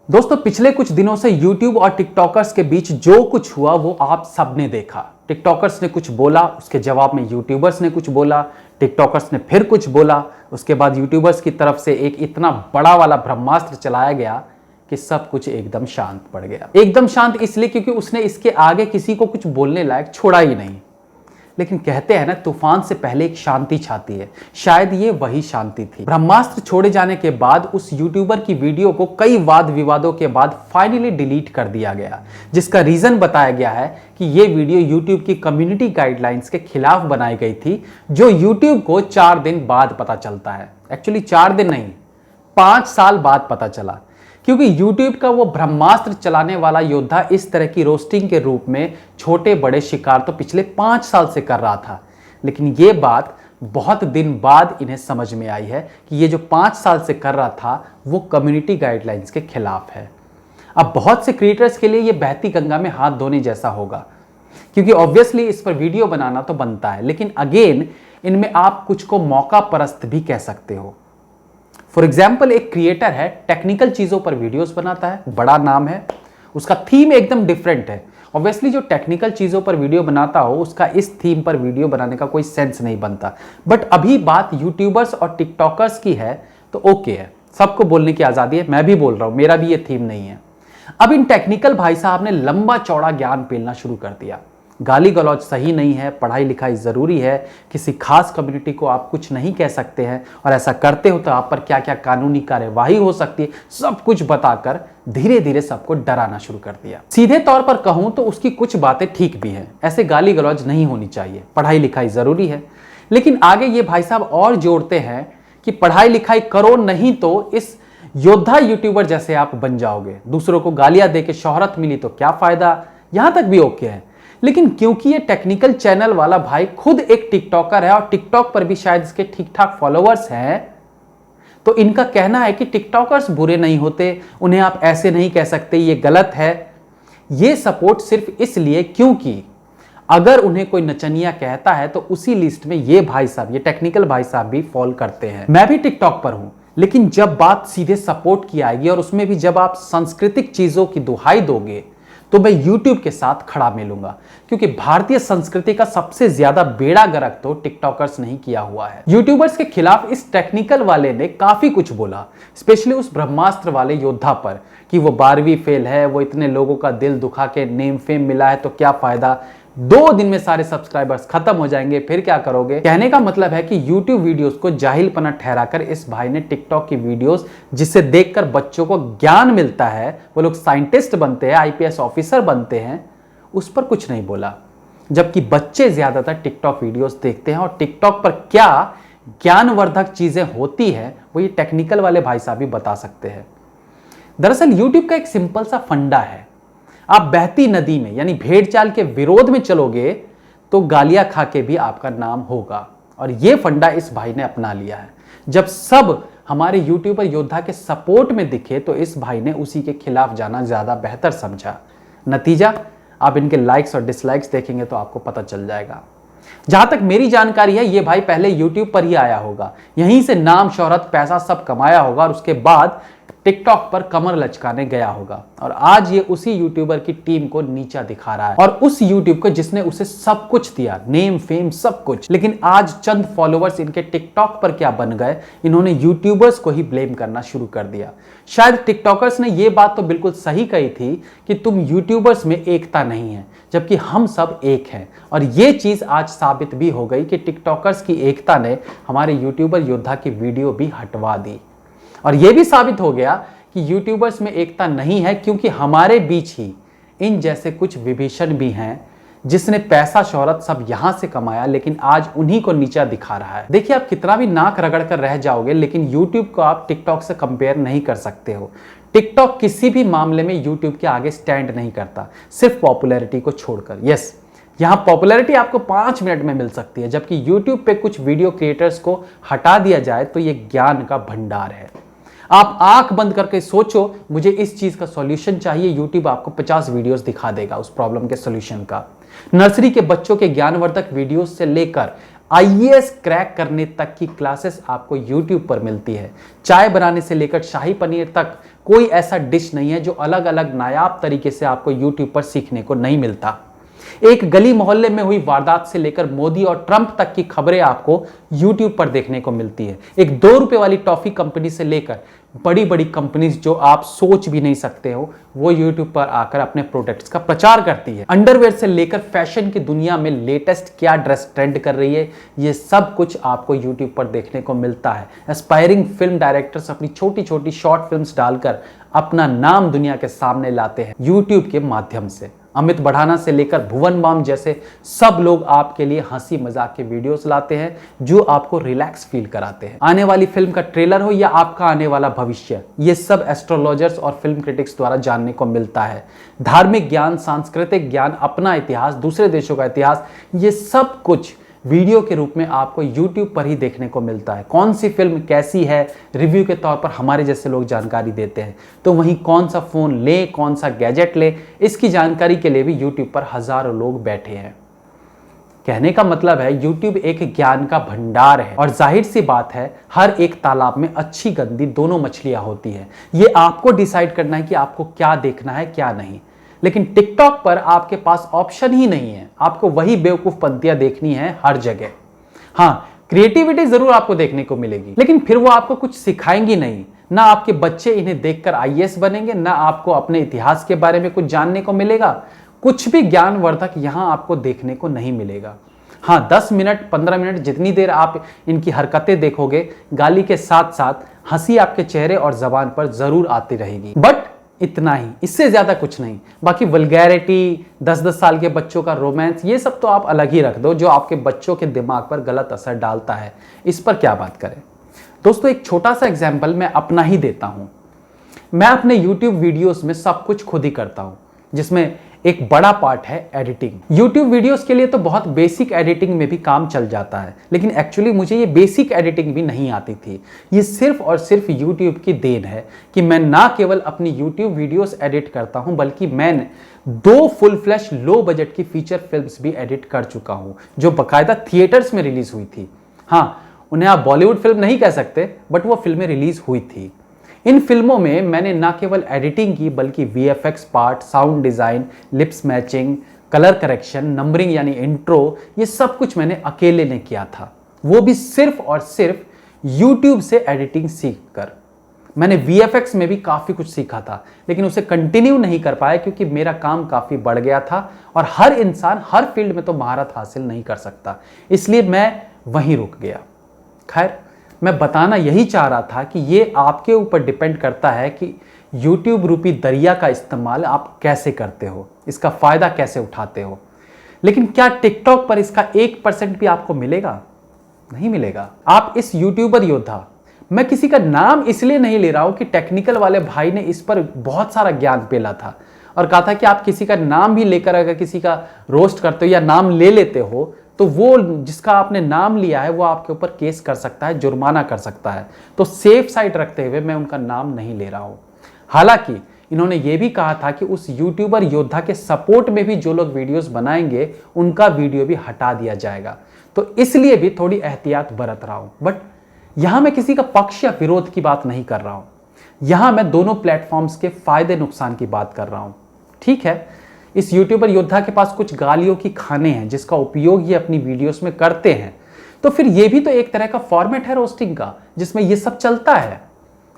दोस्तों पिछले कुछ दिनों से YouTube और टिकटॉकर्स के बीच जो कुछ हुआ वो आप सबने देखा। टिकटॉकर्स ने कुछ बोला, उसके जवाब में यूट्यूबर्स ने कुछ बोला, टिकटॉकर्स ने फिर कुछ बोला, उसके बाद यूट्यूबर्स की तरफ से एक इतना बड़ा वाला ब्रह्मास्त्र चलाया गया कि सब कुछ एकदम शांत पड़ गया। एकदम शांत इसलिए क्योंकि उसने इसके आगे किसी को कुछ बोलने लायक छोड़ा ही नहीं। लेकिन कहते हैं ना, तूफान से पहले एक शांति छाती है। शायद ये वही शांति थी। ब्रह्मास्त्र छोड़े जाने के बाद उस यूट्यूबर की वीडियो को कई वाद विवादों के बाद फाइनली डिलीट कर दिया गया, जिसका रीजन बताया गया है कि ये वीडियो यूट्यूब की कम्युनिटी गाइडलाइंस के खिलाफ बनाई गई थी, जो यूट्यूब को 4 दिन बाद पता चलता है। एक्चुअली 4 दिन नहीं, 5 साल बाद पता चला, क्योंकि YouTube का वो ब्रह्मास्त्र चलाने वाला योद्धा इस तरह की रोस्टिंग के रूप में छोटे बड़े शिकार तो पिछले 5 साल से कर रहा था। लेकिन ये बात बहुत दिन बाद इन्हें समझ में आई है कि ये जो 5 साल से कर रहा था वो कम्युनिटी गाइडलाइंस के खिलाफ है। अब बहुत से क्रिएटर्स के लिए ये बहती गंगा में हाथ धोने जैसा होगा, क्योंकि ऑब्वियसली इस पर वीडियो बनाना तो बनता है, लेकिन अगेन इनमें आप कुछ को मौका परस्त भी कह सकते हो। फॉर एग्जाम्पल, एक क्रिएटर है, टेक्निकल चीजों पर वीडियोस बनाता है, बड़ा नाम है, उसका थीम एकदम डिफरेंट है। ऑब्वियसली जो टेक्निकल चीजों पर वीडियो बनाता हो उसका इस थीम पर वीडियो बनाने का कोई सेंस नहीं बनता। बट अभी बात यूट्यूबर्स और टिकटॉकर्स की है तो ओके है, सबको बोलने की आजादी है, मैं भी बोल रहा हूं, मेरा भी ये थीम नहीं है। अब इन टेक्निकल भाई साहब ने लंबा चौड़ा ज्ञान पेलना शुरू कर दिया। गाली गलौज सही नहीं है, पढ़ाई लिखाई जरूरी है, किसी खास कम्युनिटी को आप कुछ नहीं कह सकते हैं, और ऐसा करते हो तो आप पर क्या क्या कानूनी कार्यवाही हो सकती है, सब कुछ बताकर धीरे धीरे सबको डराना शुरू कर दिया। सीधे तौर पर कहूं तो उसकी कुछ बातें ठीक भी हैं, ऐसे गाली गलौज नहीं होनी चाहिए, पढ़ाई लिखाई जरूरी है। लेकिन आगे ये भाई साहब और जोड़ते हैं कि पढ़ाई लिखाई करो नहीं तो इस योद्धा यूट्यूबर जैसे आप बन जाओगे, दूसरों को गालियां देके शोहरत मिली तो क्या फायदा, यहां तक भी ओके है। लेकिन क्योंकि ये टेक्निकल चैनल वाला भाई खुद एक टिकटॉकर है और टिकटॉक पर भी शायद इसके ठीक ठाक फॉलोअर्स हैं, तो इनका कहना है कि टिकटॉकर्स बुरे नहीं होते, उन्हें आप ऐसे नहीं कह सकते, ये गलत है। ये सपोर्ट सिर्फ इसलिए क्योंकि अगर उन्हें कोई नचनिया कहता है तो उसी लिस्ट में ये भाई साहब, ये टेक्निकल भाई साहब भी फॉल करते हैं। मैं भी टिकटॉक पर हूं, लेकिन जब बात सीधे सपोर्ट की आएगी और उसमें भी जब आप सांस्कृतिक चीजों की दुहाई दोगे तो मैं YouTube के साथ खड़ा मिलूंगा, क्योंकि भारतीय संस्कृति का सबसे ज्यादा बेड़ा गर्क तो टिकटॉकर्स नहीं किया हुआ है। यूट्यूबर्स के खिलाफ इस टेक्निकल वाले ने काफी कुछ बोला, स्पेशली उस ब्रह्मास्त्र वाले योद्धा पर, कि वो 12वीं फेल है, वो इतने लोगों का दिल दुखा के नेम फेम मिला है तो क्या फायदा, 2 दिन में सारे सब्सक्राइबर्स खत्म हो जाएंगे, फिर क्या करोगे। कहने का मतलब है कि YouTube वीडियोस को जाहिलपना ठहराकर इस भाई ने टिकटॉक की वीडियोस, जिससे देखकर बच्चों को ज्ञान मिलता है, वो लोग साइंटिस्ट बनते हैं, IPS ऑफिसर बनते हैं, उस पर कुछ नहीं बोला। जबकि बच्चे ज्यादातर टिकटॉक वीडियोस देखते हैं और टिकटॉक पर क्या ज्ञानवर्धक चीजें होती है वो ये टेक्निकल वाले भाई साहब भी बता सकते हैं। दरअसल YouTube का एक सिंपल सा फंडा है, आप बहती नदी में यानी भेड़ चाल के विरोध में चलोगे तो गालियां खा के भी आपका नाम होगा, और यह फंडा इस भाई ने अपना लिया है। जब सब हमारे यूट्यूबर योद्धा के सपोर्ट में दिखे तो इस भाई ने उसी के खिलाफ जाना ज्यादा बेहतर समझा। नतीजा आप इनके लाइक्स और डिसलाइक्स देखेंगे तो आपको पता चल जाएगा। जहां तक मेरी जानकारी है, यह भाई पहले यूट्यूब पर ही आया होगा, यहीं से नाम शोहरत पैसा सब कमाया होगा, और उसके बाद टिकटॉक पर कमर लचकाने गया होगा, और आज ये उसी यूट्यूबर की टीम को नीचा दिखा रहा है, और उस यूट्यूब को जिसने उसे सब कुछ दिया, नेम फेम सब कुछ। लेकिन आज चंद फॉलोअर्स इनके टिकटॉक पर क्या बन गए, इन्होंने यूट्यूबर्स को ही ब्लेम करना शुरू कर दिया। शायद टिकटॉकर्स ने यह बात तो बिल्कुल सही कही थी कि तुम यूट्यूबर्स में एकता नहीं है, जबकि हम सब एक हैं, और यह चीज आज साबित भी हो गई कि टिकटॉकर्स की एकता ने हमारे यूट्यूबर योद्धा की वीडियो भी हटवा दी। और यह भी साबित हो गया कि यूट्यूबर्स में एकता नहीं है, क्योंकि हमारे बीच ही इन जैसे कुछ विभीषण भी हैं, जिसने पैसा शोहरत सब यहां से कमाया, लेकिन आज उन्हीं को नीचा दिखा रहा है। देखिए, आप कितना भी नाक रगड़ कर रह जाओगे, लेकिन यूट्यूब को आप टिकटॉक से कंपेयर नहीं कर सकते हो। टिकटॉक किसी भी मामले में यूट्यूब के आगे स्टैंड नहीं करता, सिर्फ पॉपुलैरिटी को छोड़कर। यस, यहां पॉपुलैरिटी आपको 5 मिनट में मिल सकती है, जबकि यूट्यूब पे कुछ वीडियो क्रिएटर्स को हटा दिया जाए तो यह ज्ञान का भंडार है। आप आंख बंद करके सोचो, मुझे इस चीज का सॉल्यूशन चाहिए, यूट्यूब आपको 50 वीडियोस दिखा देगा उस प्रॉब्लम के सॉल्यूशन का। नर्सरी के बच्चों के ज्ञानवर्धक वीडियोस से लेकर आईएएस क्रैक करने तक की क्लासेस आपको YouTube पर मिलती है। चाय बनाने से लेकर शाही पनीर तक कोई ऐसा डिश नहीं है जो अलग अलग नायाब तरीके से आपको YouTube पर सीखने को नहीं मिलता। एक गली मोहल्ले में हुई वारदात से लेकर मोदी और ट्रंप तक की खबरें आपको YouTube पर देखने को मिलती है। एक 2 रुपए वाली टॉफी कंपनी से लेकर बड़ी बड़ी कंपनीज जो आप सोच भी नहीं सकते हो, वो YouTube पर आकर अपने प्रोडक्ट्स का प्रचार करती है। अंडरवेयर से लेकर फैशन की दुनिया में लेटेस्ट क्या ड्रेस ट्रेंड कर रही है, ये सब कुछ आपको YouTube पर देखने को मिलता है। एस्पायरिंग फिल्म डायरेक्टर्स अपनी छोटी छोटी शॉर्ट फिल्म्स डालकर अपना नाम दुनिया के सामने लाते हैं YouTube के माध्यम से। अमित बढ़ाना से लेकर भुवन बाम जैसे सब लोग आपके लिए हंसी मजाक के वीडियोस लाते हैं जो आपको रिलैक्स फील कराते हैं। आने वाली फिल्म का ट्रेलर हो या आपका आने वाला भविष्य, ये सब एस्ट्रोलॉजर्स और फिल्म क्रिटिक्स द्वारा जानने को मिलता है। धार्मिक ज्ञान, सांस्कृतिक ज्ञान, अपना इतिहास, दूसरे देशों का इतिहास, ये सब कुछ वीडियो के रूप में आपको YouTube पर ही देखने को मिलता है। कौन सी फिल्म कैसी है, रिव्यू के तौर पर हमारे जैसे लोग जानकारी देते हैं। तो वहीं कौन सा फोन ले, कौन सा गैजेट ले, इसकी जानकारी के लिए भी YouTube पर हजारों लोग बैठे हैं। कहने का मतलब है YouTube एक ज्ञान का भंडार है और जाहिर सी बात है हर एक तालाब में अच्छी गंदी दोनों मछलियां होती है। ये आपको डिसाइड करना है कि आपको क्या देखना है क्या नहीं। लेकिन टिकटॉक पर आपके पास ऑप्शन ही नहीं है, आपको वही बेवकूफ पंक्तियां देखनी है हर जगह। हाँ, क्रिएटिविटी जरूर आपको देखने को मिलेगी, लेकिन फिर वो आपको कुछ सिखाएंगी नहीं। ना आपके बच्चे इन्हें देखकर आईएएस बनेंगे, ना आपको अपने इतिहास के बारे में कुछ जानने को मिलेगा। कुछ भी ज्ञानवर्धक यहां आपको देखने को नहीं मिलेगा। हाँ, 10 मिनट 15 मिनट जितनी देर आप इनकी हरकतें देखोगे, गाली के साथ साथ हंसी आपके चेहरे और जबान पर जरूर आती रहेगी, बट इतना ही, इससे ज्यादा कुछ नहीं। बाकी वल्गैरिटी, 10-10 साल के बच्चों का रोमांस, ये सब तो आप अलग ही रख दो, जो आपके बच्चों के दिमाग पर गलत असर डालता है। इस पर क्या बात करें दोस्तों। एक छोटा सा एग्जाम्पल मैं अपना ही देता हूं। मैं अपने YouTube वीडियोस में सब कुछ खुद ही करता हूं, जिसमें एक बड़ा पार्ट है एडिटिंग। YouTube वीडियोस के लिए तो बहुत बेसिक एडिटिंग में भी काम चल जाता है, लेकिन एक्चुअली मुझे ये बेसिक एडिटिंग भी नहीं आती थी। ये सिर्फ और सिर्फ YouTube की देन है कि मैं ना केवल अपनी YouTube वीडियोस एडिट करता हूं, बल्कि मैंने 2 फुल फ्लैश लो बजट की फीचर फिल्म्स भी एडिट कर चुका हूं, जो बाकायदा थिएटर्स में रिलीज हुई थी। हाँ, उन्हें आप बॉलीवुड फिल्म नहीं कह सकते, बट वो फिल्में रिलीज हुई थी। इन फिल्मों में मैंने ना केवल एडिटिंग की, बल्कि VFX part, sound design, lips matching, colour correction, numbering यानी इंट्रो, ये सब कुछ मैंने अकेले ने किया था। वो भी सिर्फ और सिर्फ YouTube से एडिटिंग सीखकर। मैंने VFX में भी काफी कुछ सीखा था, लेकिन उसे कंटिन्यू नहीं कर पाया क्योंकि मेरा काम काफी बढ़ गया था और हर इंसान हर फील्ड में तो महारत हासिल नहीं कर सकता, इसलिए मैं वहीं रुक गया। खैर, मैं बताना यही चाह रहा था कि ये आपके ऊपर डिपेंड करता है कि YouTube रूपी दरिया का इस्तेमाल आप कैसे करते हो, इसका फायदा कैसे उठाते हो। लेकिन क्या टिकटॉक पर इसका 1% भी आपको मिलेगा? नहीं मिलेगा। आप इस यूट्यूबर योद्धा, मैं किसी का नाम इसलिए नहीं ले रहा हूं कि टेक्निकल वाले भाई ने इस पर बहुत सारा ज्ञान पेला था और कहा था कि आप किसी का नाम भी लेकर अगर किसी का रोस्ट करते हो या नाम ले लेते हो, तो वो जिसका आपने नाम लिया है वो आपके ऊपर केस कर सकता है, जुर्माना कर सकता है। तो सेफ साइड रखते हुए मैं उनका नाम नहीं ले रहा हूं। हालांकि इन्होंने ये भी कहा था कि उस यूट्यूबर योद्धा के सपोर्ट में भी जो लोग वीडियोस बनाएंगे उनका वीडियो भी हटा दिया जाएगा, तो इसलिए भी थोड़ी एहतियात बरत रहा हूं। बट यहां मैं किसी का पक्ष या विरोध की बात नहीं कर रहा हूं, यहां मैं दोनों प्लेटफॉर्म्स के फायदे नुकसान की बात कर रहा हूं। ठीक है, इस यूट्यूबर योद्धा के पास कुछ गालियों की खाने हैं जिसका उपयोग ये अपनी वीडियोस में करते हैं, तो फिर ये भी तो एक तरह का फॉर्मेट है रोस्टिंग का, जिसमें ये सब चलता है।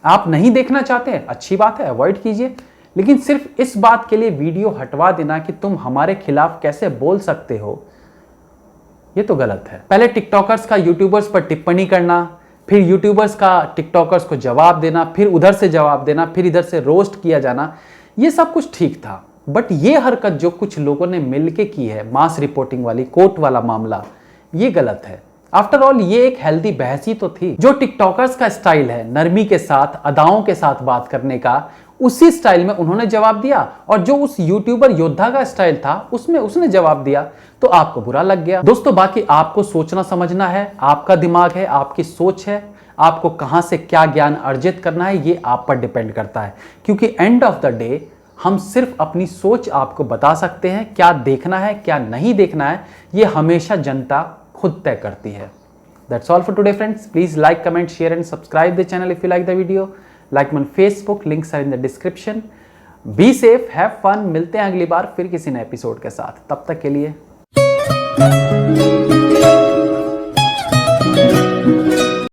आप नहीं देखना चाहते हैं, अच्छी बात है, अवॉइड कीजिए, लेकिन सिर्फ इस बात के लिए वीडियो हटवा देना कि तुम हमारे खिलाफ कैसे बोल सकते हो, ये तो गलत है। पहले टिकटॉकर्स का यूट्यूबर्स पर टिप्पणी करना, फिर यूट्यूबर्स का टिकटॉकर्स को जवाब देना, फिर उधर से जवाब देना, फिर इधर से रोस्ट किया जाना, ये सब कुछ ठीक था। बट ये हरकत जो कुछ लोगों ने मिलके की है, मास रिपोर्टिंग वाली, कोर्ट वाला मामला, ये गलत है। आफ्टर ऑल ये एक हेल्दी बहस ही तो थी। जो टिकटॉकर्स का स्टाइल है नरमी के साथ, अदाओं के साथ बात करने का, उसी स्टाइल में उन्होंने जवाब दिया, और जो उस यूट्यूबर योद्धा का स्टाइल था उसमें उसने जवाब दिया, तो आपको बुरा लग गया। दोस्तों, बाकी आपको सोचना समझना है, आपका दिमाग है, आपकी सोच है, आपको कहां से क्या ज्ञान अर्जित करना है ये आप पर डिपेंड करता है। क्योंकि एंड ऑफ द डे हम सिर्फ अपनी सोच आपको बता सकते हैं, क्या देखना है क्या नहीं देखना है ये हमेशा जनता खुद तय करती है। That's all for today friends. Please like, comment, share and subscribe the channel if you like the video. Like me on Facebook, links are in the description. Be safe, have fun. मिलते हैं अगली बार फिर किसी नए episode के साथ। तब तक के लिए